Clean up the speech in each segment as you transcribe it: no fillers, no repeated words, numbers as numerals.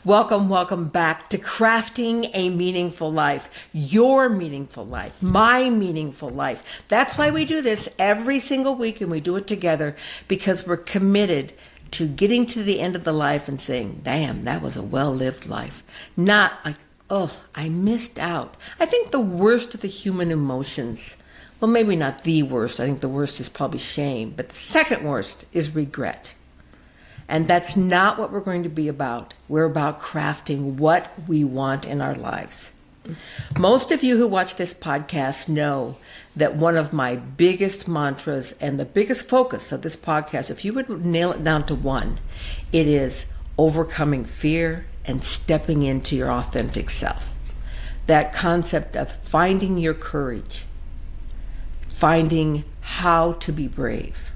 Welcome, welcome back to Crafting a Meaningful Life. Your meaningful life, my meaningful life. That's why we do this every single week, and we do it together because we're committed to getting to the end of the life and saying, damn, that was a well-lived life. Not like, oh, I missed out. I think the worst of the human emotions, well, maybe not the worst. I think the worst is probably shame. But the second worst is regret. And that's not what we're going to be about. We're about crafting what we want in our lives. Most of you who watch this podcast know that one of my biggest mantras and the biggest focus of this podcast, if you would nail it down to one, it is overcoming fear and stepping into your authentic self. That concept of finding your courage, finding how to be brave.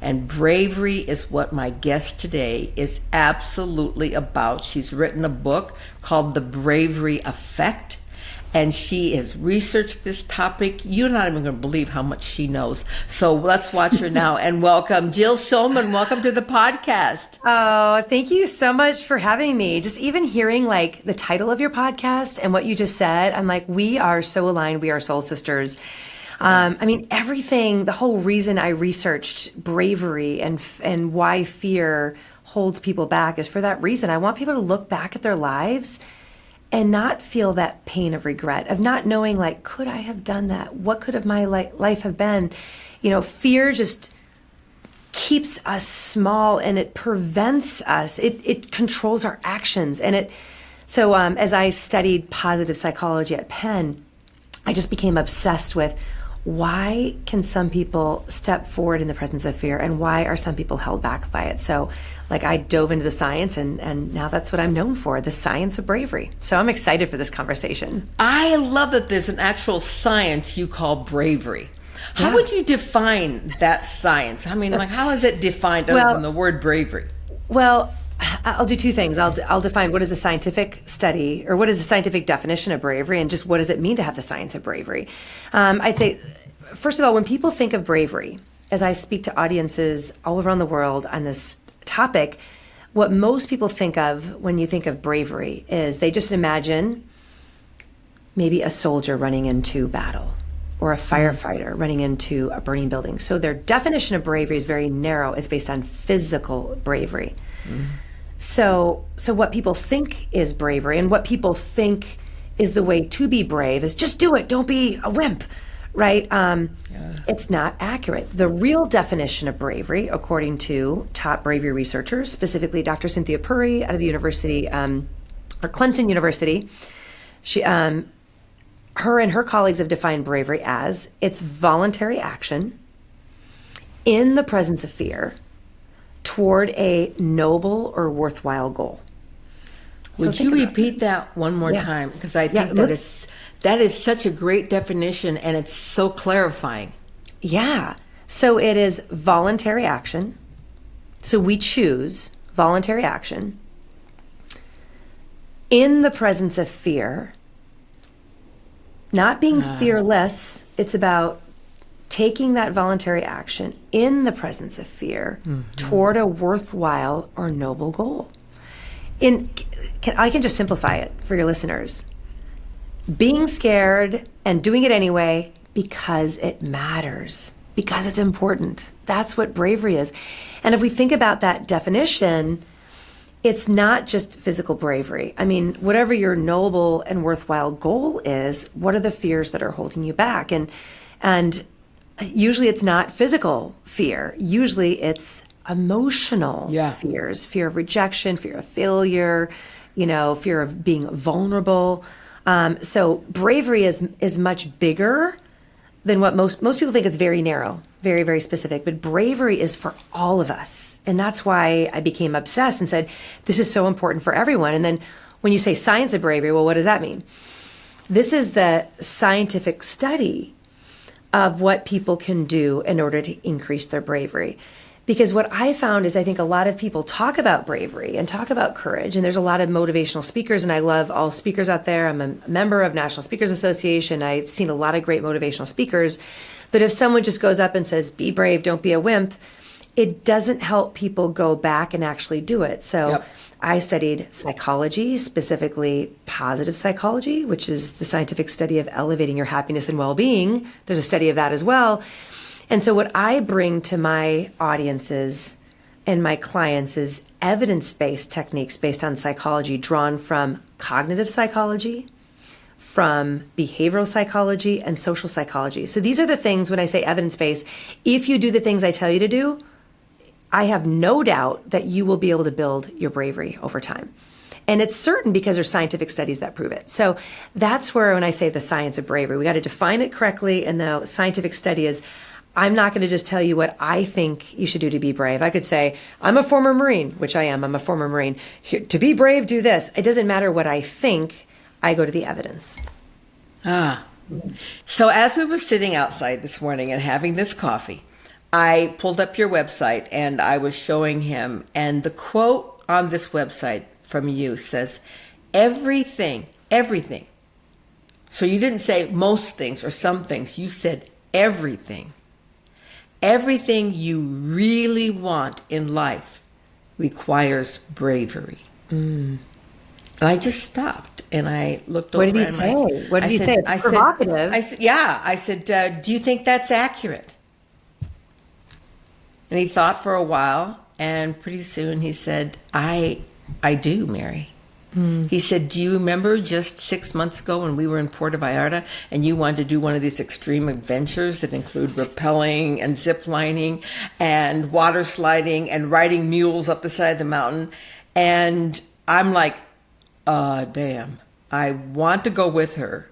And bravery is what my guest today is absolutely about. She's written a book called The Bravery Effect, and she has researched this topic. You're not even going to believe how much she knows. So let's watch her now and welcome Jill Schulman. Welcome to the podcast. Oh, thank you so much for having me. Just even hearing like the title of your podcast and what you just said, I'm like, we are so aligned. We are soul sisters. I mean, everything, the whole reason I researched bravery and why fear holds people back is for that reason. I want people to look back at their lives and not feel that pain of regret, of not knowing, like, could I have done that? What could have my life have been? You know, fear just keeps us small and it prevents us. It controls our actions. And so as I studied positive psychology at Penn, I just became obsessed with why can some people step forward in the presence of fear and why are some people held back by it? So like I dove into the science and now that's what I'm known for, the science of bravery. So I'm excited for this conversation. I love that there's an actual science you call bravery. How would you define that science? I mean, like, how is it defined other than the word bravery? Well, I'll do two things. I'll define what is a scientific study or what is a scientific definition of bravery and just what does it mean to have the science of bravery. I'd say, first of all, when people think of bravery, as I speak to audiences all around the world on this topic, what most people think of when you think of bravery is they just imagine maybe a soldier running into battle or a firefighter running into a burning building. So their definition of bravery is very narrow. It's based on physical bravery. Mm. So what people think is bravery and what people think is the way to be brave is just do it. Don't be a wimp, right? It's not accurate. The real definition of bravery, according to top bravery researchers, specifically Dr. Cynthia Puri out of the university, or Clemson University, her and her colleagues have defined bravery as it's voluntary action in the presence of fear toward a noble or worthwhile goal. Would you repeat that one more time? Because I think that is such a great definition and it's so clarifying. Yeah. So it is voluntary action. So we choose voluntary action in the presence of fear, not being fearless. It's about taking that voluntary action in the presence of fear toward a worthwhile or noble goal. I can just simplify it for your listeners. Being scared and doing it anyway because it matters, because it's important. That's what bravery is. And if we think about that definition, it's not just physical bravery. I mean, whatever your noble and worthwhile goal is, what are the fears that are holding you back? And usually it's not physical fear. Usually it's emotional fears, fear of rejection, fear of failure, fear of being vulnerable. So bravery is much bigger than what most people think is very narrow, very, very specific. But bravery is for all of us. And that's why I became obsessed and said, this is so important for everyone. And then when you say science of bravery, well, what does that mean? This is the scientific study of what people can do in order to increase their bravery. Because what I found is I think a lot of people talk about bravery and talk about courage, and there's a lot of motivational speakers, and I love all speakers out there. I'm a member of National Speakers Association. I've seen a lot of great motivational speakers. But if someone just goes up and says, be brave, don't be a wimp, it doesn't help people go back and actually do it. So I studied psychology, specifically positive psychology, which is the scientific study of elevating your happiness and well-being. There's a study of that as well. And so what I bring to my audiences and my clients is evidence-based techniques based on psychology drawn from cognitive psychology, from behavioral psychology, and social psychology. So these are the things, when I say evidence-based, if you do the things I tell you to do, I have no doubt that you will be able to build your bravery over time. And it's certain because there's scientific studies that prove it. So that's where, when I say the science of bravery, we got to define it correctly. And the scientific study is, I'm not going to just tell you what I think you should do to be brave. I could say, I'm a former Marine, which I am. I'm a former Marine. To be brave, do this. It doesn't matter what I think. I go to the evidence. So as we were sitting outside this morning and having this coffee, I pulled up your website and I was showing him, and the quote on this website from you says, everything. So you didn't say most things or some things. You said everything. Everything you really want in life requires bravery. And I just stopped and I looked over. What did he say? What did he say? Provocative. I said, do you think that's accurate? And he thought for a while, and pretty soon he said, I do, Mary. He said, do you remember just 6 months ago when we were in Puerto Vallarta and you wanted to do one of these extreme adventures that include rappelling and zip lining and water sliding and riding mules up the side of the mountain? And I'm like, damn, I want to go with her.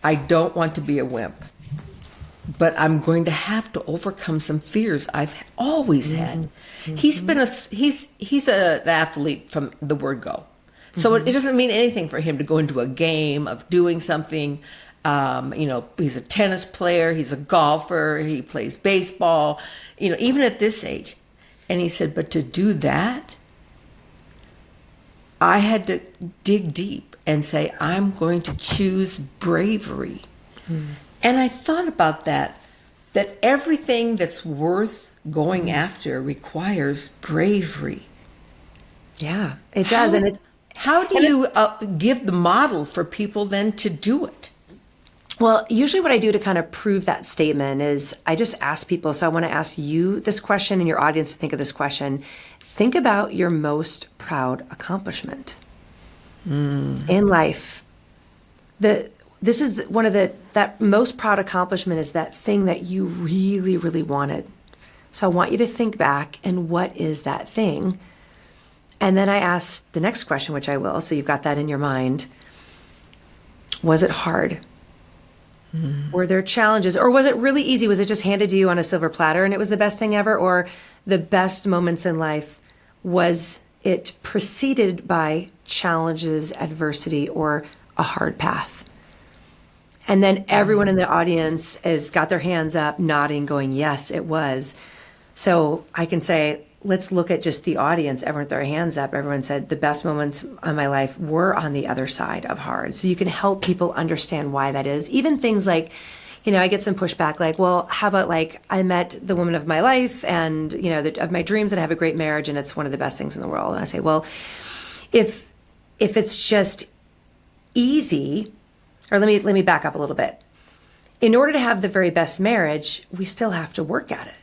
I don't want to be a wimp. But I'm going to have to overcome some fears I've always had. He's been he's an athlete from the word go. So it doesn't mean anything for him to go into a game of doing something. He's a tennis player, he's a golfer, he plays baseball, even at this age. And he said, but to do that, I had to dig deep and say, I'm going to choose bravery. And I thought about that everything that's worth going after requires bravery. Yeah, it does. How do you give the model for people then to do it? Well, usually what I do to kind of prove that statement is I just ask people. So I want to ask you this question and your audience to think of this question. Think about your most proud accomplishment in life. This is one of that most proud accomplishment is that thing that you really, really wanted. So I want you to think back, and what is that thing? And then I ask the next question, which I will, so you've got that in your mind. Was it hard? Were there challenges? Or was it really easy? Was it just handed to you on a silver platter and it was the best thing ever? Or the best moments in life, was it preceded by challenges, adversity, or a hard path? And then everyone in the audience has got their hands up, nodding, going, yes, it was. So I can say, let's look at just the audience. Everyone with their hands up. Everyone said the best moments of my life were on the other side of hard. So you can help people understand why that is. Even things like, I get some pushback like, well, how about like I met the woman of my life and, of my dreams, and I have a great marriage and it's one of the best things in the world. And I say, well, if it's just easy, or let me back up a little bit. In order to have the very best marriage, we still have to work at it.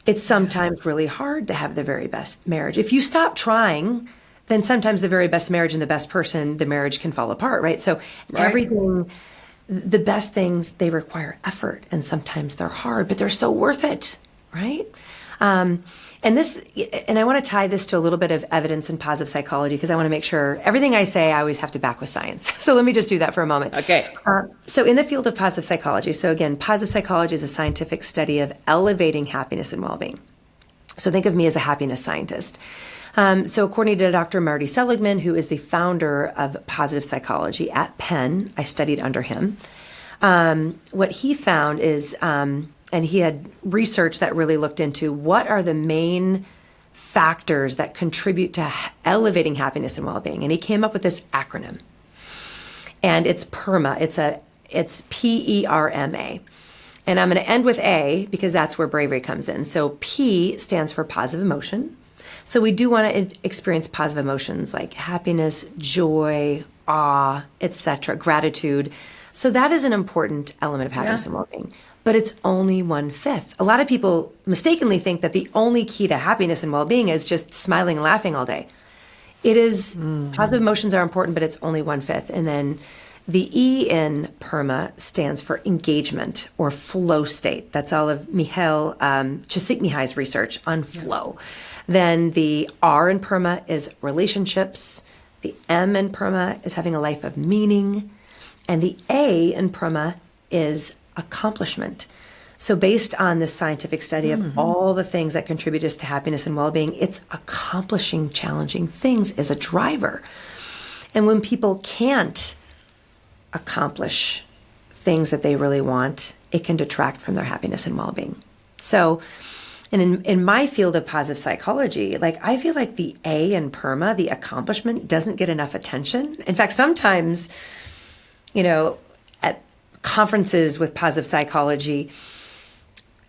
It's sometimes really hard to have the very best marriage. If you stop trying, then sometimes the very best marriage and the best person, the marriage can fall apart, right? So everything, the best things, they require effort, and sometimes they're hard, but they're so worth it, right? And I want to tie this to a little bit of evidence in positive psychology, because I want to make sure everything I say, I always have to back with science. So let me just do that for a moment. Okay. So in the field of positive psychology, so again, positive psychology is a scientific study of elevating happiness and well-being. So think of me as a happiness scientist. So according to Dr. Marty Seligman, who is the founder of positive psychology at Penn, I studied under him. What he found is, and he had research that really looked into what are the main factors that contribute to elevating happiness and well-being. And he came up with this acronym. And it's PERMA. It's PERMA. And I'm going to end with A because that's where bravery comes in. So P stands for positive emotion. So we do want to experience positive emotions like happiness, joy, awe, etc., gratitude. So that is an important element of happiness and well-being. But it's only 1/5. A lot of people mistakenly think that the only key to happiness and well-being is just smiling and laughing all day. It is, positive emotions are important, but it's only 1/5. And then the E in PERMA stands for engagement or flow state. That's all of Mihail Csikszentmihalyi's research on flow. Then the R in PERMA is relationships. The M in PERMA is having a life of meaning. And the A in PERMA is accomplishment. So based on this scientific study of all the things that contribute us to happiness and well-being, it's accomplishing challenging things as a driver. And when people can't accomplish things that they really want, it can detract from their happiness and well-being. So, and in my field of positive psychology, like I feel like the A in PERMA, the accomplishment, doesn't get enough attention. In fact, sometimes, at conferences with positive psychology,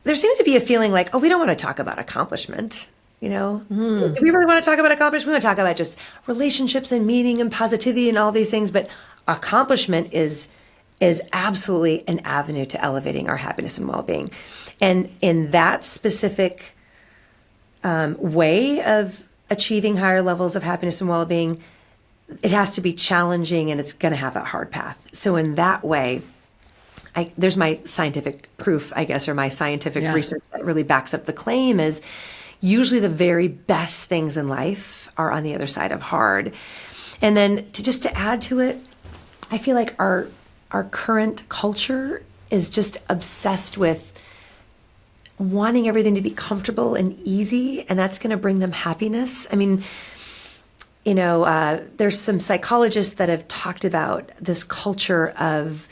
there seems to be a feeling like, oh, we don't want to talk about accomplishment. Do we really want to talk about accomplishment? We want to talk about just relationships and meaning and positivity and all these things. But accomplishment is absolutely an avenue to elevating our happiness and well-being. And in that specific way of achieving higher levels of happiness and well-being, it has to be challenging and it's going to have a hard path. So in that way, there's my scientific proof, I guess, or my scientific research that really backs up the claim is usually the very best things in life are on the other side of hard. And then to add to it, I feel like our current culture is just obsessed with wanting everything to be comfortable and easy, and that's going to bring them happiness. I mean, there's some psychologists that have talked about this culture of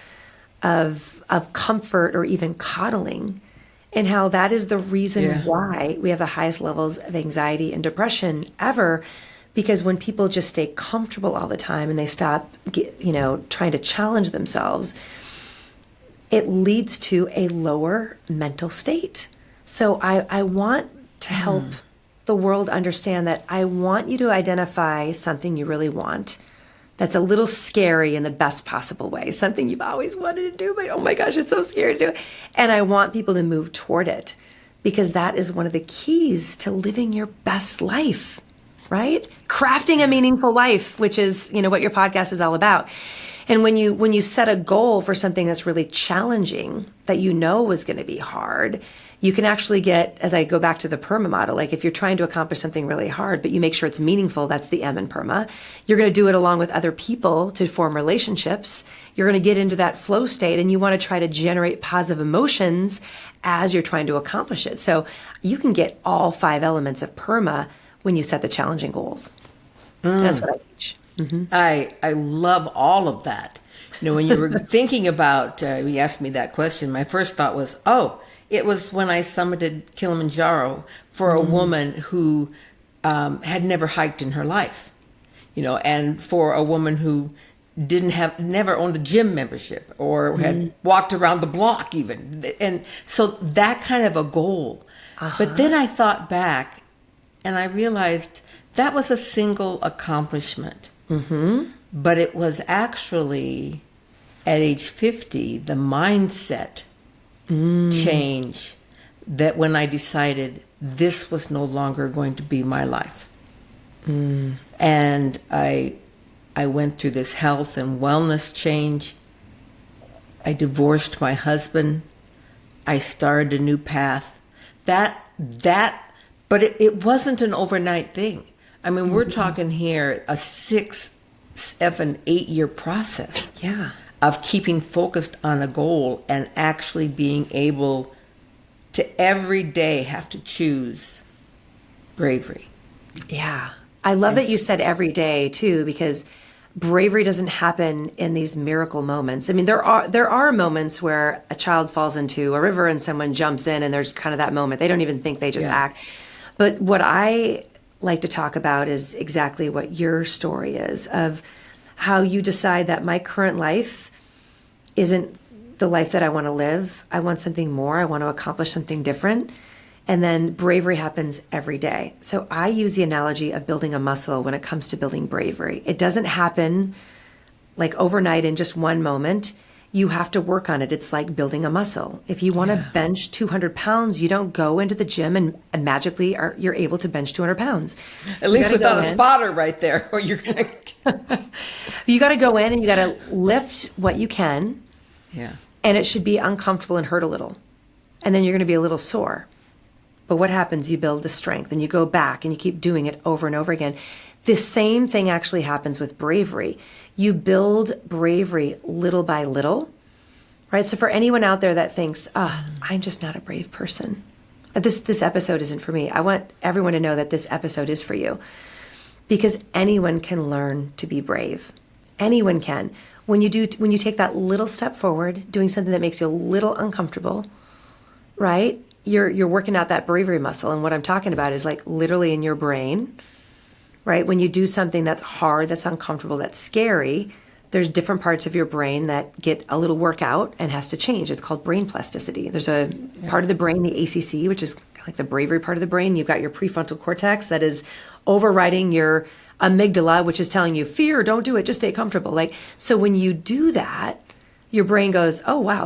comfort or even coddling, and how that is the reason why we have the highest levels of anxiety and depression ever. Because when people just stay comfortable all the time and they stop, trying to challenge themselves, it leads to a lower mental state. So I want to help the world understand that I want you to identify something you really want that's a little scary in the best possible way, something you've always wanted to do, but oh my gosh, it's so scary to do. And I want people to move toward it because that is one of the keys to living your best life, right? Crafting a meaningful life, which is, what your podcast is all about. And when you set a goal for something that's really challenging, that is going to be hard, you can actually get, as I go back to the PERMA model, like if you're trying to accomplish something really hard, but you make sure it's meaningful, that's the M in PERMA. You're going to do it along with other people to form relationships. You're going to get into that flow state and you want to try to generate positive emotions as you're trying to accomplish it. So you can get all 5 elements of PERMA when you set the challenging goals. That's what I teach. I love all of that. When you were thinking about, you asked me that question, my first thought was, it was when I summited Kilimanjaro for a woman who had never hiked in her life, and for a woman who never owned a gym membership or had walked around the block even. And so that kind of a goal. But then I thought back and I realized that was a single accomplishment. But it was actually at age 50, the mindset change that when I decided this was no longer going to be my life. And I went through this health and wellness change. I divorced my husband. I started a new path. But it wasn't an overnight thing. I mean, we're talking here a 6, 7, 8-year process. Of keeping focused on a goal and actually being able to every day have to choose bravery. Yeah. I love that you said every day too, because bravery doesn't happen in these miracle moments. I mean, there are moments where a child falls into a river and someone jumps in and there's kind of that moment. They don't even think, they just act. But what I like to talk about is exactly what your story is, of how you decide that my current life isn't the life that I want to live. I want something more. I want to accomplish something different. And then bravery happens every day. So I use the analogy of building a muscle when it comes to building bravery. It doesn't happen like overnight in just one moment. You have to work on it. It's like building a muscle. If you want to bench 200 pounds, you don't go into the gym and magically you're able to bench 200 pounds. At least without a spotter right there, or you're going to... You got to go in and you got to lift what you can. Yeah. And it should be uncomfortable and hurt a little. And then you're going to be a little sore. But what happens? You build the strength and you go back and you keep doing it over and over again. The same thing actually happens with bravery. You build bravery little by little, right? So for anyone out there that thinks, I'm just not a brave person. This episode isn't for me. I want everyone to know that this episode is for you, because anyone can learn to be brave. Anyone can. When you take that little step forward, doing something that makes you a little uncomfortable, right? You're working out that bravery muscle. And what I'm talking about is like literally in your brain, right? When you do something that's hard, that's uncomfortable, that's scary, there's different parts of your brain that get a little workout and has to change. It's called brain plasticity. There's a part of the brain, the ACC, which is kind of like the bravery part of the brain. You've got your prefrontal cortex that is overriding your amygdala, which is telling you, fear, don't do it, just stay comfortable. So when you do that, your brain goes, oh, wow,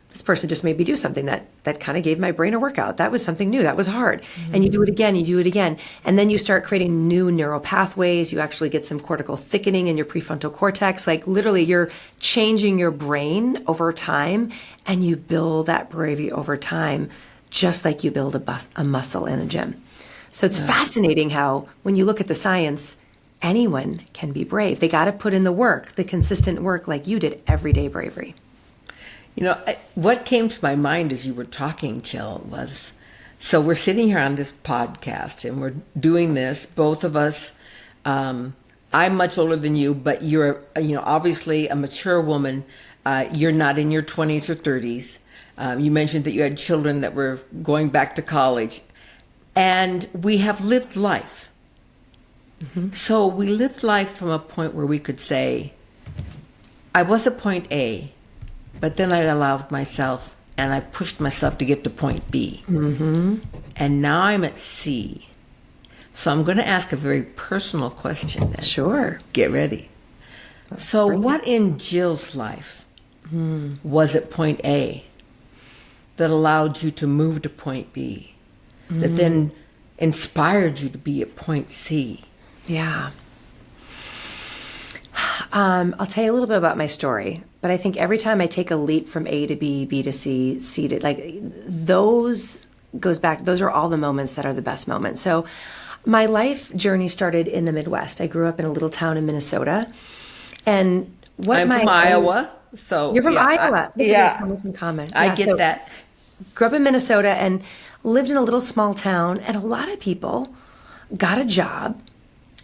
this person just made me do something that kind of gave my brain a workout. That was something new. That was hard. Mm-hmm. And you do it again. And then you start creating new neural pathways. You actually get some cortical thickening in your prefrontal cortex. Like literally you're changing your brain over time, and you build that bravery over time, just like you build a muscle in a gym. So it's fascinating how when you look at the science, anyone can be brave. They got to put in the work, the consistent work like you did, everyday bravery. You know, what came to my mind as you were talking, Jill, was, so we're sitting here on this podcast and we're doing this, both of us. I'm much older than you, but you're, obviously a mature woman. You're not in your 20s or 30s. You mentioned that you had children that were going back to college. And we have lived life. Mm-hmm. So we lived life from a point where we could say, I was at point A, but then I allowed myself and I pushed myself to get to point B. Mm-hmm. And now I'm at C. So I'm going to ask a very personal question then. Sure. Get ready. So what in Jill's life was at point A that allowed you to move to point B, that then inspired you to be at point C? Yeah. I'll tell you a little bit about my story, but I think every time I take a leap from A to B, B to C, C to those are all the moments that are the best moments. So my life journey started in the Midwest. I grew up in a little town in Minnesota, and I'm from Iowa. So you're from Iowa. Yeah. In common. I get that. Grew up in Minnesota and lived in a little small town, and a lot of people got a job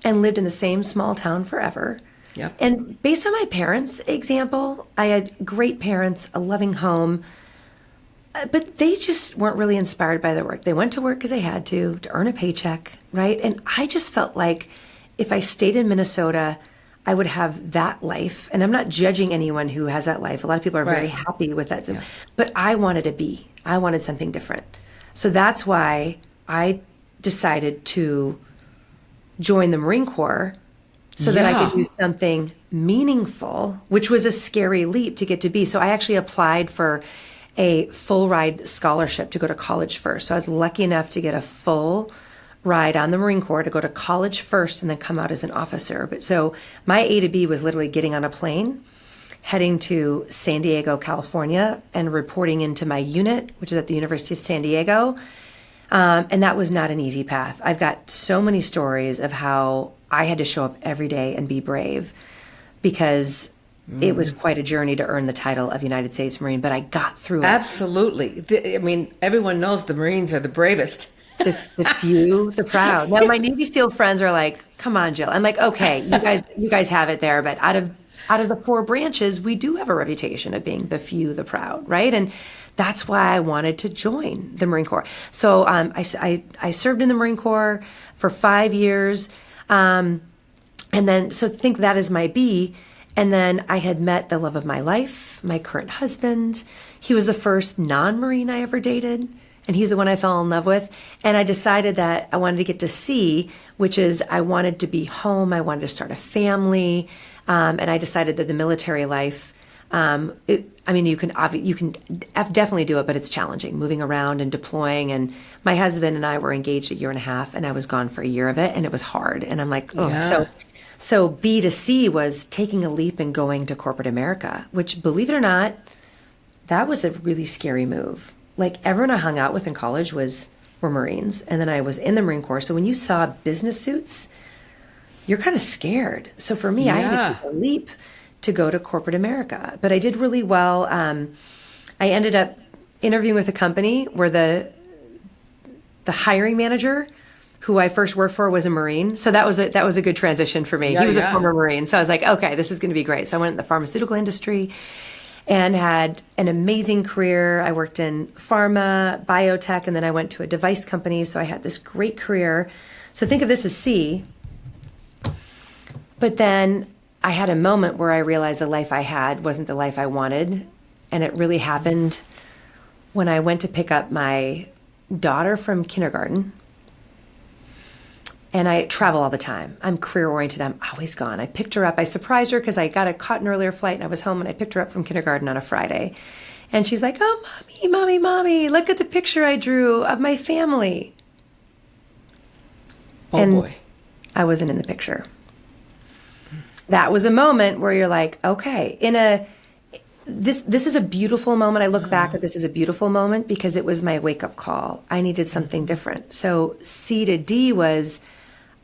and lived in the same small town forever. Yep. And based on my parents' example, I had great parents, a loving home, but they just weren't really inspired by their work. They went to work because they had to earn a paycheck, right? And I just felt like if I stayed in Minnesota, I would have that life. And I'm not judging anyone who has that life. A lot of people are very happy with that. Yeah. But I wanted something different. So that's why I decided to join the Marine Corps so that I could do something meaningful, which was a scary leap to get to be. So I actually applied for a full ride scholarship to go to college first. So I was lucky enough to get a full ride on the Marine Corps to go to college first and then come out as an officer. But so my A to B was literally getting on a plane, heading to San Diego, California, and reporting into my unit, which is at the University of San Diego. And that was not an easy path. I've got so many stories of how I had to show up every day and be brave, because it was quite a journey to earn the title of United States Marine, but I got through it. Absolutely. I mean, everyone knows the Marines are the bravest. The few, the proud. Now, my Navy SEAL friends are like, come on, Jill. I'm like, okay, you guys have it there, but out of the four branches, we do have a reputation of being the few, the proud, right? And that's why I wanted to join the Marine Corps. So I served in the Marine Corps for 5 years. And then, so think that is my B. And then I had met the love of my life, my current husband. He was the first non-Marine I ever dated. and he's the one I fell in love with. And I decided that I wanted to get to C, which is I wanted to be home. I wanted to start a family. And I decided that the military life, you can definitely do it, but it's challenging, moving around and deploying. And my husband and I were engaged a year and a half, and I was gone for a year of it, and it was hard. And I'm like, so B to C was taking a leap and going to corporate America, which, believe it or not, that was a really scary move. Like, everyone I hung out with in college were Marines, and then I was in the Marine Corps. So when you saw business suits, you're kind of scared. So for me, I had to take a leap to go to corporate America. But I did really well. I ended up interviewing with a company where the hiring manager who I first worked for was a Marine. So that was a good transition for me. He was a former Marine. So I was like, okay, this is going to be great. So I went in the pharmaceutical industry and had an amazing career. I worked in pharma, biotech, and then I went to a device company. So I had this great career. So think of this as C. But then I had a moment where I realized the life I had wasn't the life I wanted. And it really happened when I went to pick up my daughter from kindergarten. And I travel all the time. I'm career oriented. I'm always gone. I picked her up. I surprised her because I caught an earlier flight and I was home, and I picked her up from kindergarten on a Friday. And she's like, oh, mommy, look at the picture I drew of my family. Oh, boy. I wasn't in the picture. That was a moment where you're like, okay, this is a beautiful moment. I look back at this as a beautiful moment because it was my wake-up call. I needed something different. So C to D was,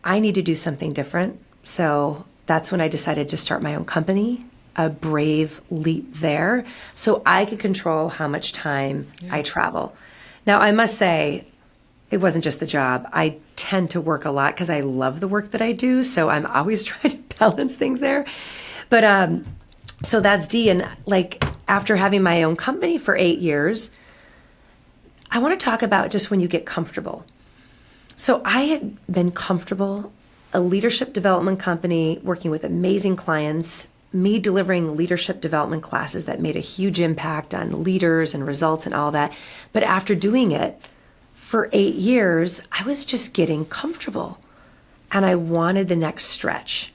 I need to do something different. So that's when I decided to start my own company, a brave leap there, so I could control how much time I travel. Now, I must say, it wasn't just the job. I tend to work a lot because I love the work that I do. So I'm always trying to balance things there. But so that's D. And like, after having my own company for 8 years, I want to talk about just when you get comfortable. So I had been comfortable, a leadership development company, working with amazing clients, me delivering leadership development classes that made a huge impact on leaders and results and all that. But after doing it for 8 years, I was just getting comfortable and I wanted the next stretch.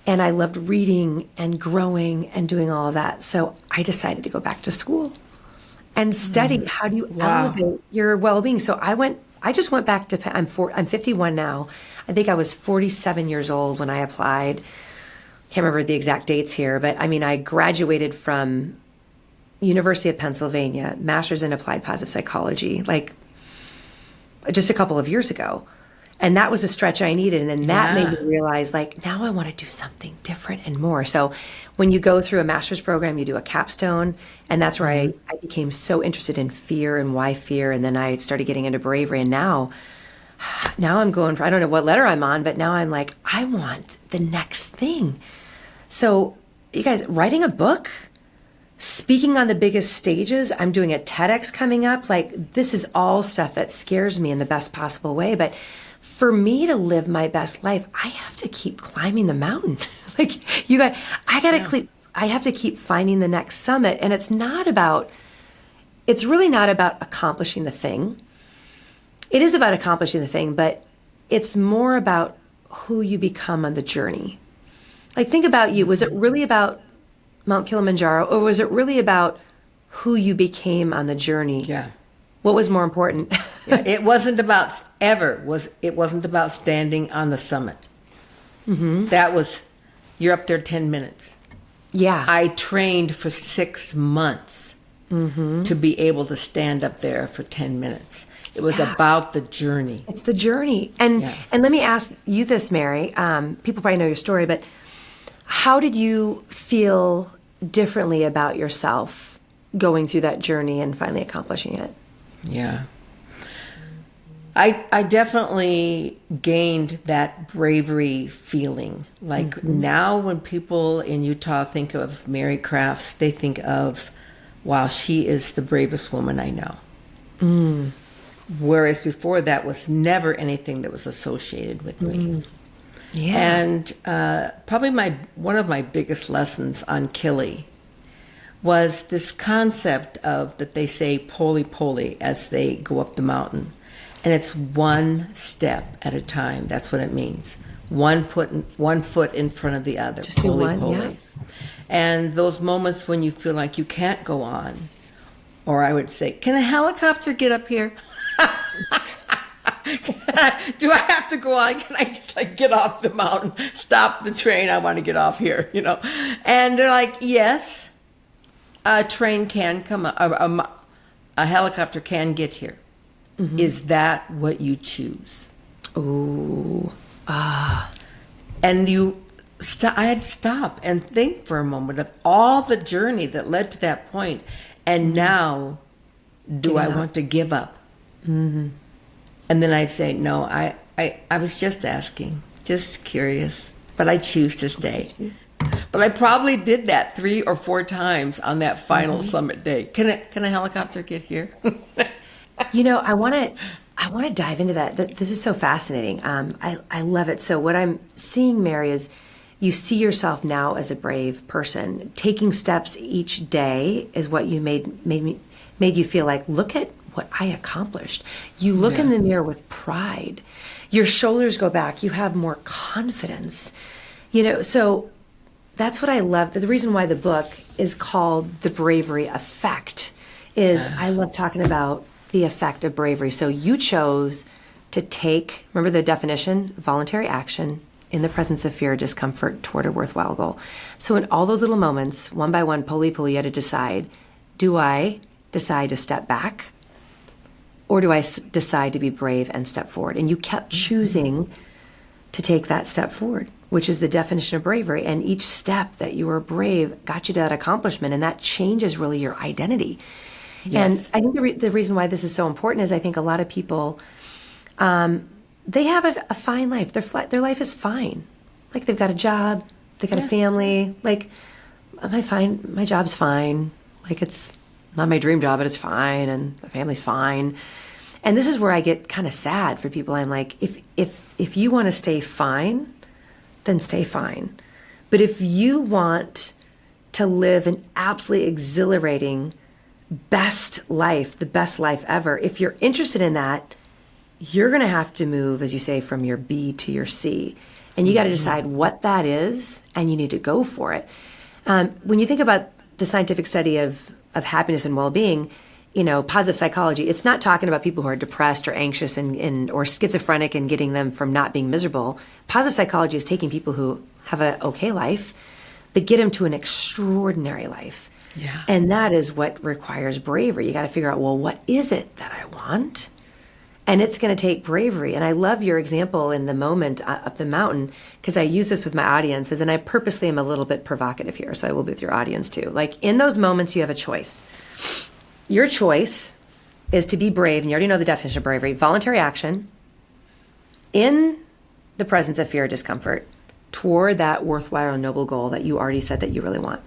And I loved reading and growing and doing all of that. So I decided to go back to school and study how do you elevate your well-being. So I just went back to, I'm 51 now. I think I was 47 years old when I applied. Can't remember the exact dates here, but I mean, I graduated from University of Pennsylvania, Master's in Applied Positive Psychology, like just a couple of years ago. And that was a stretch I needed. And then that made me realize, like, now I want to do something different and more. So when you go through a master's program, you do a capstone. And that's where I became so interested in fear and why fear. And then I started getting into bravery. And now I'm going for, I don't know what letter I'm on, but now I'm like, I want the next thing. So you guys, writing a book, speaking on the biggest stages, I'm doing a TEDx coming up. Like, this is all stuff that scares me in the best possible way. But for me to live my best life, I have to keep climbing the mountain. I have to keep finding the next summit. And it's really not about accomplishing the thing. It is about accomplishing the thing, but it's more about who you become on the journey. Like, think about you. Was it really about Mount Kilimanjaro, or was it really about who you became on the journey? Yeah. What was more important? It wasn't about standing on the summit. Mm-hmm. That was, you're up there 10 minutes. Yeah. I trained for 6 months to be able to stand up there for 10 minutes. It was about the journey. It's the journey. And let me ask you this, Mary. People probably know your story, but how did you feel differently about yourself going through that journey and finally accomplishing it? Yeah. I definitely gained that bravery feeling. Like, now when people in Utah think of Mary Crafts, they think of, wow, she is the bravest woman I know. Mm. Whereas before, that was never anything that was associated with me. Yeah. And probably one of my biggest lessons on Kili was this concept of that they say poly as they go up the mountain. And it's one step at a time. That's what it means. One foot in front of the other. Just do one, yeah. And those moments when you feel like you can't go on, or I would say, can a helicopter get up here? Do I have to go on? Can I just like get off the mountain, stop the train? I want to get off here, And they're like, yes, a train can come up, a helicopter can get here. Mm-hmm. Is that what you choose? Ooh, And I had to stop and think for a moment of all the journey that led to that point. And now, do I want to give up? Mm-hmm. And then I'd say, no, I was just asking, just curious, but I choose to stay. But I probably did that 3 or 4 times on that final summit day. Can a helicopter get here? I want to dive into that. This is so fascinating. I love it. So what I'm seeing, Mary, is you see yourself now as a brave person. Taking steps each day is what you made you feel like, look at what I accomplished. You look in the mirror with pride. Your shoulders go back. You have more confidence. So that's what I love. The reason why the book is called The Bravery Effect is I love talking about the effect of bravery. So you chose to take, remember the definition, voluntary action in the presence of fear or discomfort toward a worthwhile goal. So in all those little moments, one by one, pulley, you had to decide, do I decide to step back? Or do I decide to be brave and step forward? And you kept choosing to take that step forward, which is the definition of bravery. And each step that you were brave got you to that accomplishment. And that changes really your identity. Yes. And I think the reason why this is so important is I think a lot of people, they have a fine life. Their life is fine. Like they've got a job, they've got a family. Like, my job's fine. Like it's not my dream job, but it's fine. And my family's fine. And this is where I get kind of sad for people. I'm like, if you want to stay fine, then stay fine. But if you want to live an absolutely exhilarating best life, the best life ever, if you're interested in that, you're going to have to move, as you say, from your B to your C. And you got to decide what that is, and you need to go for it. When you think about the scientific study of happiness and well-being, positive psychology, it's not talking about people who are depressed or anxious or schizophrenic and getting them from not being miserable. Positive psychology is taking people who have an okay life, but get them to an extraordinary life. Yeah. And that is what requires bravery. You got to figure out, well, what is it that I want? And it's going to take bravery. And I love your example in the moment up the mountain, because I use this with my audiences, and I purposely am a little bit provocative here, so I will be with your audience too. Like in those moments, you have a choice. Your choice is to be brave, and you already know the definition of bravery, voluntary action in the presence of fear or discomfort toward that worthwhile and noble goal that you already said that you really want.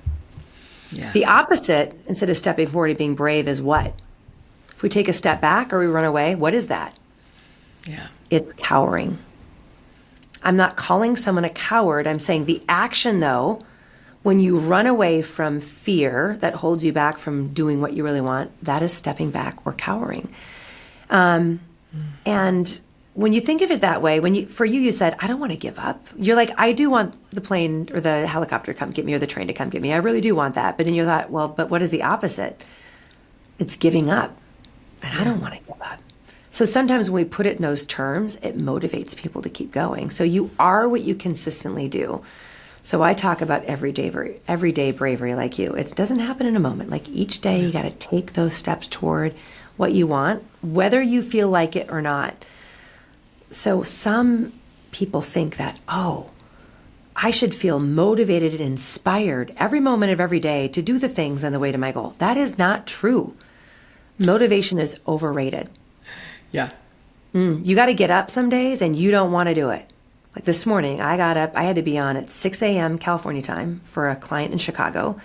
Yeah. The opposite, instead of stepping forward and being brave, is what? If we take a step back or we run away, what is that? Yeah. It's cowering. I'm not calling someone a coward. I'm saying the action, though, when you run away from fear that holds you back from doing what you really want, that is stepping back or cowering. And when you think of it that way, for you said, I don't want to give up. You're like, I do want the plane or the helicopter to come get me or the train to come get me. I really do want that. But then you thought, well, but what is the opposite? It's giving up. And I don't want to give up. So sometimes when we put it in those terms, it motivates people to keep going. So you are what you consistently do. So I talk about everyday bravery like you. It doesn't happen in a moment. Like each day you got to take those steps toward what you want, whether you feel like it or not. So some people think that, I should feel motivated and inspired every moment of every day to do the things on the way to my goal. That is not true. Motivation is overrated. Yeah. You got to get up some days and you don't want to do it. Like this morning, I got up, I had to be on at 6 a.m. California time for a client in Chicago.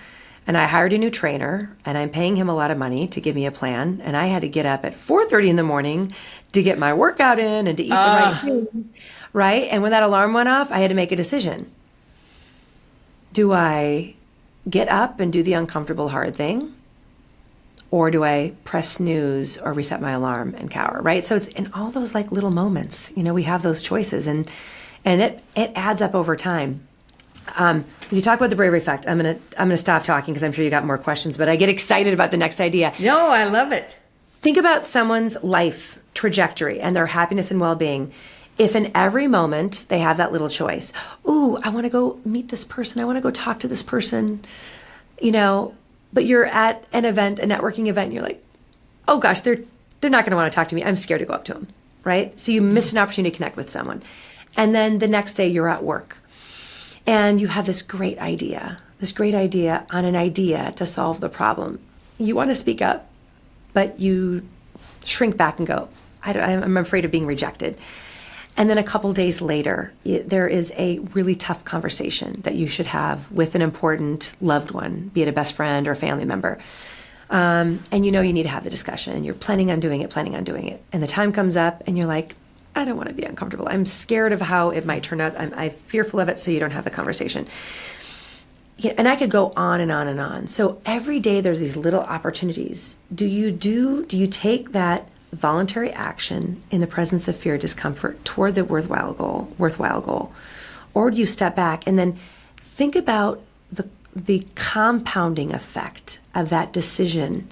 And I hired a new trainer, and I'm paying him a lot of money to give me a plan. And I had to get up at 4:30 in the morning to get my workout in and to eat the right food, right? And when that alarm went off, I had to make a decision. Do I get up and do the uncomfortable, hard thing? Or do I press snooze or reset my alarm and cower, right? So it's in all those like little moments, we have those choices, and it adds up over time. As you talk about the Bravery Effect, I'm gonna stop talking because I'm sure you got more questions, but I get excited about the next idea. No, I love it. Think about someone's life trajectory and their happiness and well-being. If in every moment they have that little choice, ooh, I want to go meet this person, I want to go talk to this person, but you're at an event, a networking event, and you're like, oh gosh, they're not going to want to talk to me. I'm scared to go up to them, right? So you missed an opportunity to connect with someone. And then the next day you're at work and you have this great idea on an idea to solve the problem. You want to speak up, but you shrink back and go, I'm afraid of being rejected. And then a couple days later, there is a really tough conversation that you should have with an important loved one, be it a best friend or a family member. And you need to have the discussion and you're planning on doing it. And the time comes up and you're like, I don't want to be uncomfortable. I'm scared of how it might turn out. I'm fearful of it, so you don't have the conversation. And I could go on and on and on. So every day there's these little opportunities. Do you take that voluntary action in the presence of fear, discomfort toward the worthwhile goal, or do you step back and then think about the compounding effect of that decision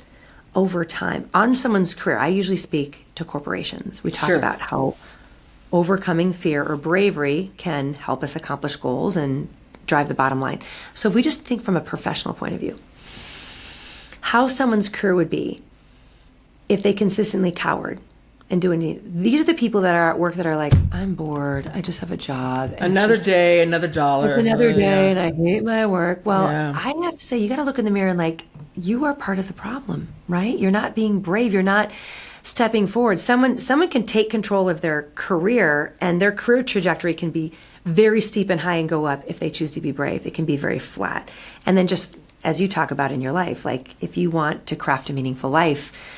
over time on someone's career? I usually speak to corporations. We talk about how overcoming fear or bravery can help us accomplish goals and drive the bottom line. So if we just think from a professional point of view, how someone's career would be if they consistently cowered and these are the people that are at work that are like, I'm bored. I just have a job. Another day, another dollar. It's another day, and I hate my work. Well, I have to say, you got to look in the mirror and like, you are part of the problem, right? You're not being brave. You're not stepping forward. Someone can take control of their career, and their career trajectory can be very steep and high and go up if they choose to be brave. It can be very flat. And then just as you talk about in your life, like if you want to craft a meaningful life,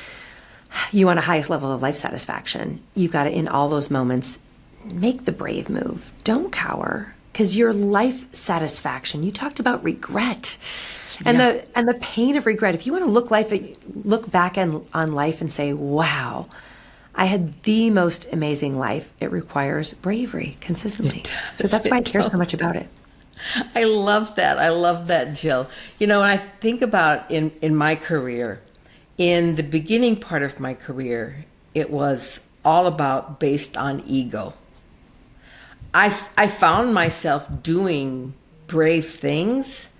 you want a highest level of life satisfaction, you've got to, in all those moments, make the brave move. Don't cower, because your life satisfaction, you talked about regret and the pain of regret. If you want to look back on life and say, wow, I had the most amazing life, it requires bravery consistently. So that's why I care so much about it. I love that, Jill. When I think about in my career, in the beginning part of my career, it was all about based on ego. I found myself doing brave things,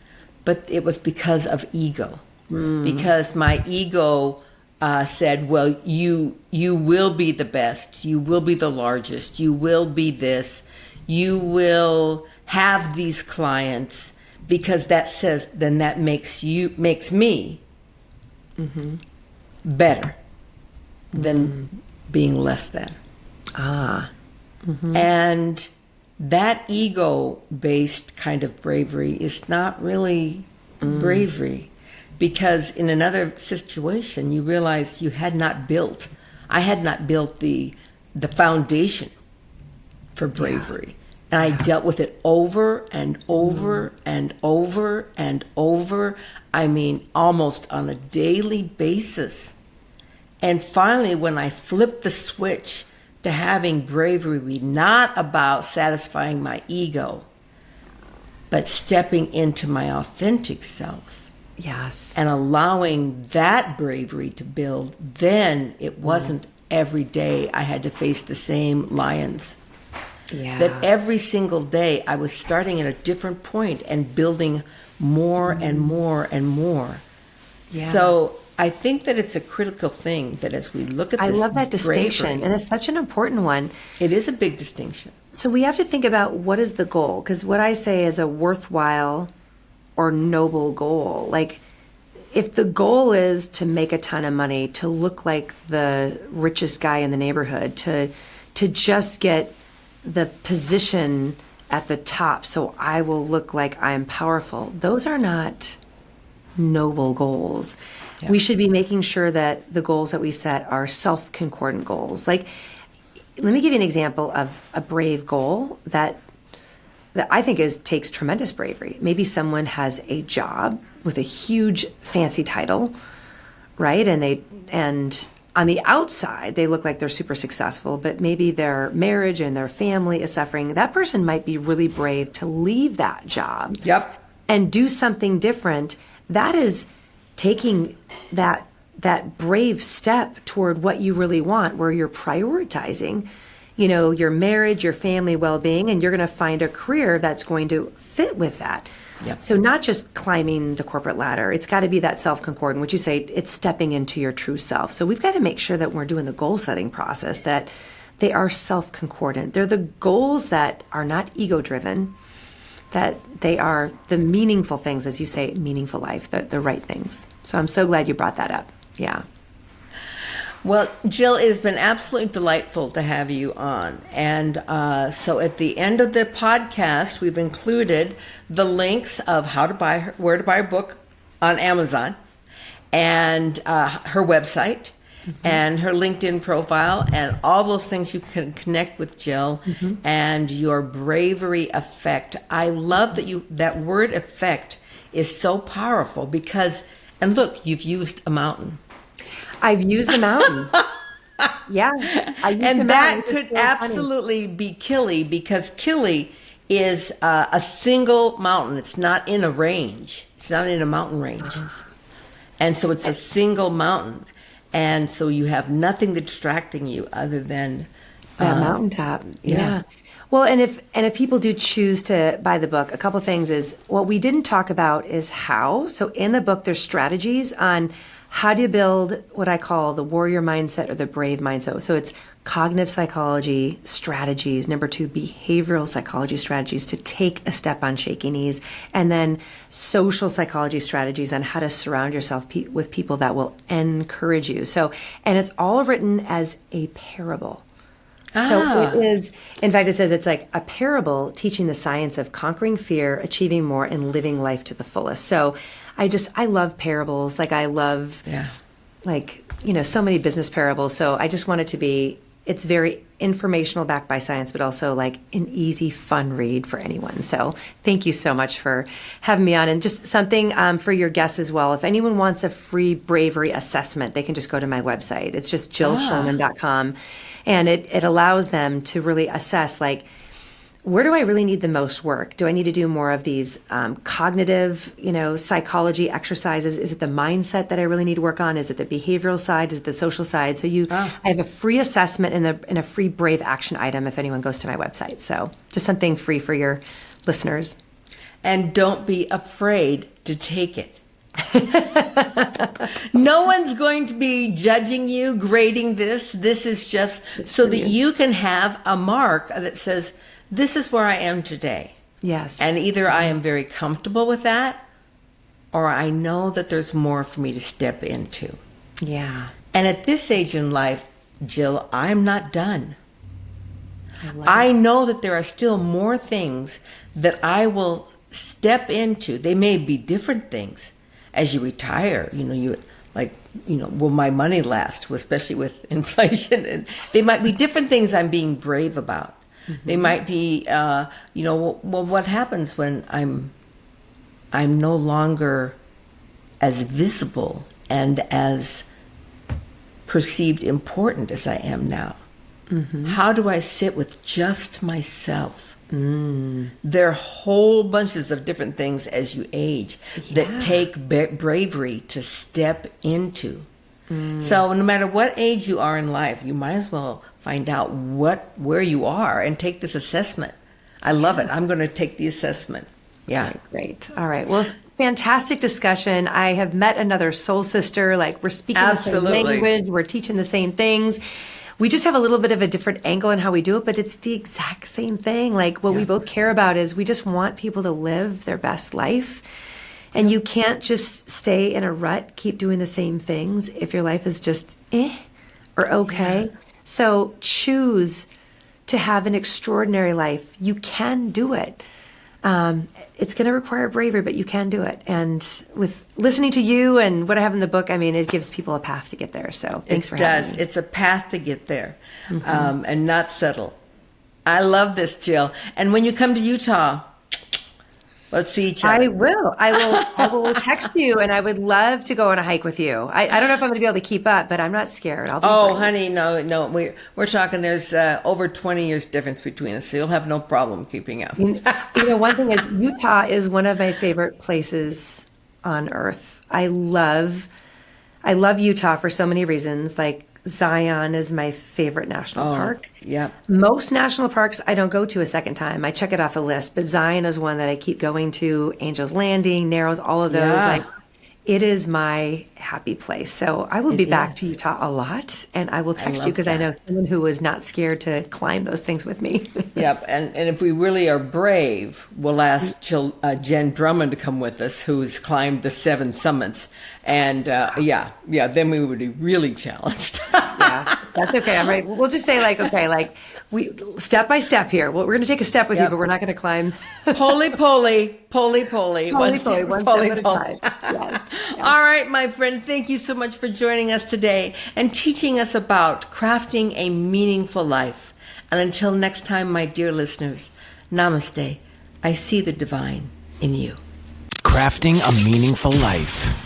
but it was because of ego. Because my ego said, well, you will be the best, you will be the largest, you will be this, you will have these clients, because that makes me better than being less than. And that ego-based kind of bravery is not really bravery, because in another situation you realize I had not built the foundation for bravery. And I dealt with it over and over and over and over. I mean, almost on a daily basis. And finally, when I flipped the switch to having bravery be not about satisfying my ego, but stepping into my authentic self. Yes. And allowing that bravery to build, then it wasn't every day I had to face the same lions. Yeah. That every single day I was starting at a different point and building more and more and more. Yeah. So I think that it's a critical thing that as we look at this, I love that distinction, bravery, and it's such an important one. It is a big distinction. So we have to think about what is the goal, because what I say is a worthwhile or noble goal. Like, if the goal is to make a ton of money, to look like the richest guy in the neighborhood, to just get the position at the top so I will look like I'm powerful, those are not noble goals. Yeah. We should be making sure that the goals that we set are self-concordant goals. Like, let me give you an example of a brave goal that that I think takes tremendous bravery. Maybe someone has a job with a huge fancy title, right? And on the outside, they look like they're super successful, but maybe their marriage and their family is suffering. That person might be really brave to leave that job. Yep. And do something different. That is taking that brave step toward what you really want, where you're prioritizing, your marriage, your family well-being, and you're going to find a career that's going to fit with that. Yep. So not just climbing the corporate ladder, it's got to be that self-concordant, which you say, it's stepping into your true self. So we've got to make sure that we're doing the goal-setting process, that they are self-concordant. They're the goals that are not ego-driven, that they are the meaningful things, as you say, meaningful life, the right things. So I'm so glad you brought that up. Yeah. Well, Jill, it has been absolutely delightful to have you on. And so at the end of the podcast, we've included the links of where to buy her book on Amazon, and her website, and her LinkedIn profile, and all those things you can connect with Jill, and your Bravery Effect. I love that word effect is so powerful because, and look, you've used a mountain. I've used the mountain. Yeah. And that could absolutely be Kili, because Kili is a single mountain. It's not in a range. It's not in a mountain range. And so it's a single mountain. And so you have nothing distracting you other than that mountaintop. Yeah. Well, and if people do choose to buy the book, a couple things is what we didn't talk about is how. So in the book, there's strategies on how do you build what I call the warrior mindset or the brave mindset. So it's cognitive psychology strategies. Number 2, behavioral psychology strategies to take a step on shaky knees. And then social psychology strategies on how to surround yourself with people that will encourage you. So, and it's all written as a parable. So it is, in fact, it says it's like a parable teaching the science of conquering fear, achieving more, and living life to the fullest. So I love parables. Like I love, so many business parables. So I just want it to be, it's very informational, backed by science, but also like an easy, fun read for anyone. So thank you so much for having me on. And just something for your guests as well. If anyone wants a free bravery assessment, they can just go to my website. It's just jillschulman.com. And it allows them to really assess, like, where do I really need the most work? Do I need to do more of these cognitive, psychology exercises? Is it the mindset that I really need to work on? Is it the behavioral side? Is it the social side? So I have a free assessment and a free brave action item if anyone goes to my website. So just something free for your listeners. And don't be afraid to take it. No one's going to be judging you, grading this. This is just so that you can have a mark that says, this is where I am today. Yes. And either I am very comfortable with that, or I know that there's more for me to step into. Yeah. And at this age in life, Jill, I'm not done. I know that there are still more things that I will step into. They may be different things. As you retire, will my money last, especially with inflation? And they might be different things I'm being brave about. Mm-hmm. They might be, what happens when I'm no longer as visible and as perceived important as I am now? Mm-hmm. How do I sit with just myself? There are whole bunches of different things as you age that take bravery to step into. So no matter what age you are in life, you might as well find out where you are and take this assessment. I love it. I'm going to take the assessment. Yeah. Okay, great. All right. Well, fantastic discussion. I have met another soul sister. Like, we're speaking the same language. We're teaching the same things. We just have a little bit of a different angle on how we do it, but it's the exact same thing. Like, what we both care about is we just want people to live their best life. And you can't just stay in a rut, keep doing the same things if your life is just or okay. Yeah. So choose to have an extraordinary life. You can do it. It's going to require bravery, but you can do it. And with listening to you and what I have in the book, I mean, it gives people a path to get there. So thanks for having me. It does. It's a path to get there, and not settle. I love this, Jill. And when you come to Utah, let's see each other. I will. I will text you, and I would love to go on a hike with you. I don't know if I'm going to be able to keep up, but I'm not scared. I'll be Oh, brave. honey, no. We're talking. There's over 20 years difference between us, so you'll have no problem keeping up. You know, one thing is Utah is one of my favorite places on earth. I love Utah for so many reasons. Like Zion is my favorite national park. Yep. Most national parks I don't go to a second time. I check it off the list, but Zion is one that I keep going to. Angels Landing, Narrows, all of those. Yeah. Like, it is my happy place. So I will be back to Utah a lot, and I will text you because I know someone who is not scared to climb those things with me. Yep. And if we really are brave, we'll ask Jen Drummond to come with us, who's climbed the 7 summits. And then we would be really challenged. Yeah, that's okay. I'm ready. We'll just say we step by step here. We're going to take a step with you, but we're not going to climb. Poly. One step at a time. Yes. All right, my friend, thank you so much for joining us today and teaching us about crafting a meaningful life. And until next time, my dear listeners, namaste. I see the divine in you. Crafting a meaningful life.